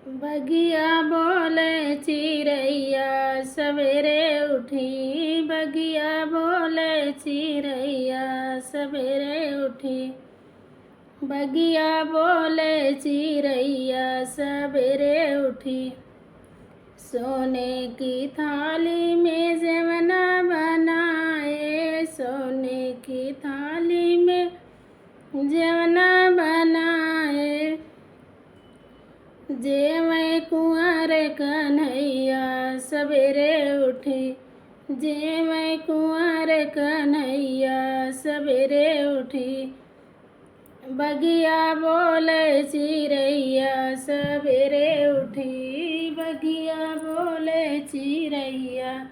बगिया बोले चिड़ैया सवेरे उठी। बगिया बोले चिड़ैया सवेरे उठी। बगिया बोले चिड़ैया सवेरे उठी। सोने की थाली में जवना बनाए। सोने की थाली में जवना बनाए। जेवै कुंवर कन्हैया सवेरे उठी। जेवै कुंवर कन्हैया सवेरे उठी। बगिया बोले चिड़ैया सवेरे उठी। बगिया बोले चिड़ैया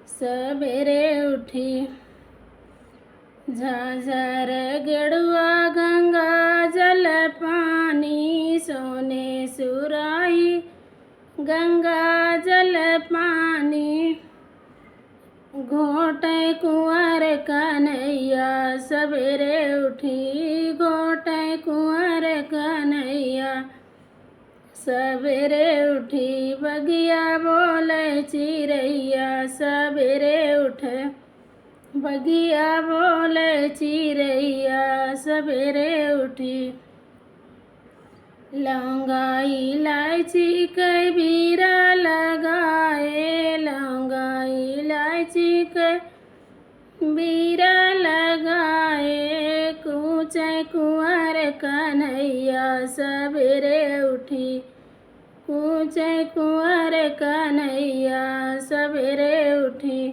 सवेरे उठी। झाझर गेड़ुआ गंगा जल पानी। सोने सुराही गंगा जल पानी। घोटे कुंवर कन्हैया सवेरे उठी। घोटे कुंवर कन्हैया सवेरे उठी। बगिया बोले चिड़ैया सवेरे उठे। बगिया बोले चिड़ैया सवेरे उठी। लौंगा इलायची के बीरा लगाए। लौंगा इलायची के बीरा लगाए। कूचे कुंवर कन्हैया सवेरे उठी। कूचे कुंवर कन्हैया सवेरे उठी।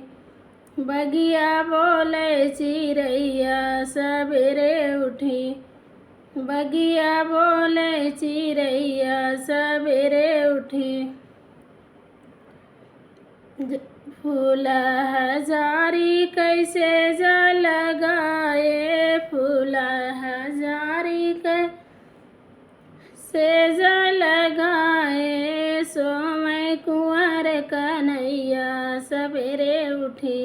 बगिया बोले चिड़ैया सवेरे उठी। बगिया बोले चिड़ैया सवेरे उठी। फूल हजारी कैसे जा लगाए। फूल हजारी कैसे जा लगाए। सोमै कुंवर कन्हैया सवेरे उठी।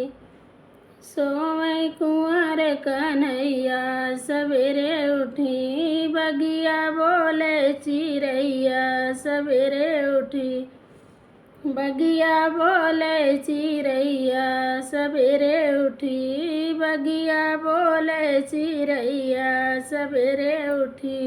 सोमै कुंवर कन्हैया सवेरे उठी। बगिया बोले चिड़ैया सवेरे उठी। बगिया बोले चिड़ैया सवेरे उठी। बगिया बोले चिड़ैया सवेरे उठी।